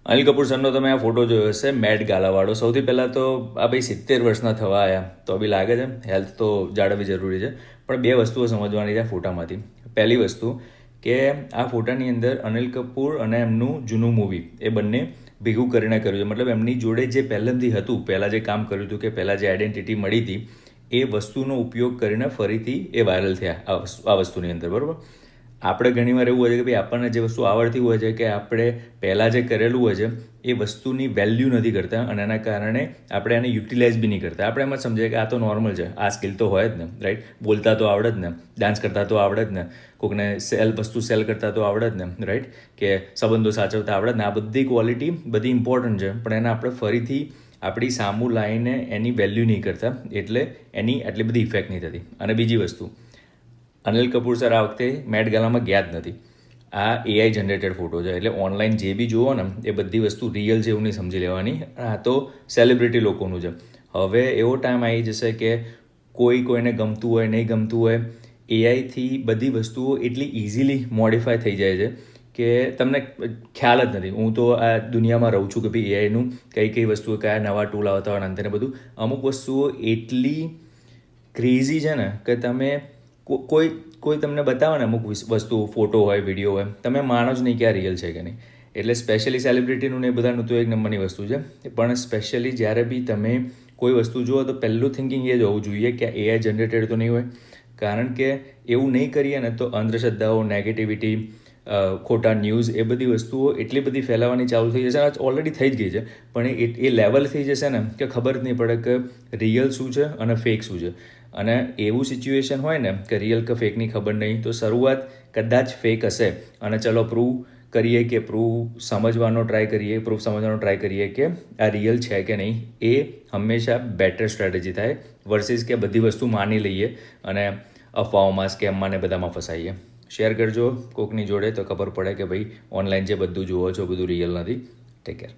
અનિલ કપૂર સરનો તમે આ ફોટો જોયો હશે મેટ ગાલાવાળો. સૌથી પહેલાં તો આ ભાઈ 70 વર્ષના થવા આવ્યા તો બી લાગે છે હેલ્થ તો જાળવવી જરૂરી છે. પણ બે વસ્તુઓ સમજવાની છે ફોટામાંથી. પહેલી વસ્તુ કે આ ફોટાની અંદર અનિલ કપૂર અને એમનું જૂનું મૂવી એ બંને ભેગું કરીને કર્યું છે. મતલબ એમની જોડે જે પહેલેથી હતું, પહેલાં જે કામ કર્યું હતું કે પહેલાં જે આઈડેન્ટિટી મળી હતી એ વસ્તુનો ઉપયોગ કરીને ફરીથી એ વાયરલ થયા આ વસ્તુની અંદર, બરાબર. આપણે ઘણીવાર એવું હોય છે કે ભાઈ આપણને જે વસ્તુ આવડતી હોય છે કે આપણે પહેલાં જે કરેલું હોય છે એ વસ્તુની વેલ્યુ નથી કરતા અને એના કારણે આપણે એને યુટિલાઇઝ બી નહીં કરતા. આપણે એમ જ સમજીએ કે આ તો નોર્મલ છે, આ સ્કિલ તો હોય જ ને, રાઈટ. બોલતા તો આવડે જ ને, ડાન્સ કરતા તો આવડે જ ને, કોઈકને વસ્તુ સેલ કરતા તો આવડે જ ને, રાઈટ, કે સંબંધો સાચવતા આવડે જ ને. આ બધી ક્વોલિટી બધી ઇમ્પોર્ટન્ટ છે, પણ એને આપણે ફરીથી આપણી સામું લાવીને એની વેલ્યુ નહીં કરતા, એટલે એની આટલી બધી ઇફેક્ટ નહીં થતી. અને બીજી વસ્તુ, અનિલ કપૂર સર આ વખતે મેટ ગાલામાં ગયા જ નથી. આ એઆઈ જનરેટેડ ફોટો છે, એટલે ઓનલાઈન જે બી જુઓ ને એ બધી વસ્તુ રિયલ છે એવું નહીં સમજી લેવાની. આ તો સેલિબ્રિટી લોકોનું છે. હવે એવો ટાઈમ આવી જશે કે કોઈને ગમતું હોય નહીં ગમતું હોય, એઆઈથી બધી વસ્તુઓ એટલી ઇઝીલી મોડિફાય થઈ જાય છે કે તમને ખ્યાલ જ નથી. હું તો આ દુનિયામાં રહું છું કે ભાઈ એઆઈનું કઈ વસ્તુઓ કયા નવા ટૂલ આવતા હોય અંતને બધું. અમુક વસ્તુઓ એટલી ક્રેઝી છે ને કે તમે કોઈ તમને બતાવે ને અમુક વસ્તુ, ફોટો હોય, વિડીયો હોય, તમે માનો જ નહીં કે આ રિયલ છે કે નહીં. એટલે સ્પેશિયલી સેલિબ્રિટીનું ને એ બધાનું તો એક નંબરની વસ્તુ છે, પણ સ્પેશિયલી જ્યારે બી તમે કોઈ વસ્તુ જુઓ તો પહેલું થિંકિંગ એ જ હોવું જોઈએ કે આ એઆઈ જનરેટેડ તો નહીં હોય. કારણ કે એવું નહીં કરીએ ને તો અંધશ્રદ્ધાઓ, નેગેટિવિટી, ખોટા ન્યૂઝ, એ બધી વસ્તુઓ એટલી બધી ફેલાવાની ચાલુ થઈ જશે. ઓલરેડી થઈ જ ગઈ છે, પણ એ લેવલ થઈ જશે ને કે ખબર જ નહીં પડે કે રિયલ શું છે અને ફેક શું છે. અને એવું સિચ્યુએશન હોય ને કે રિયલ કે ફેકની ખબર નહીં, તો શરૂઆત કદાચ ફેક હશે અને ચલો પ્રૂવ કરીએ કે પ્રૂફ સમજવાનો ટ્રાય કરીએ કે આ રિયલ છે કે નહીં. એ હંમેશા બેટર સ્ટ્રેટેજી થાય વર્સિસ કે બધી વસ્તુ માની લઈએ અને અફવાઓમાં, સ્કેમમાં ને બધામાં ફસાઈએ. શેર કરજો કોકની જોડે તો ખબર પડે કે ભાઈ ઓનલાઈન જે બધું જુઓ છો બધું રિયલ નથી. Take care.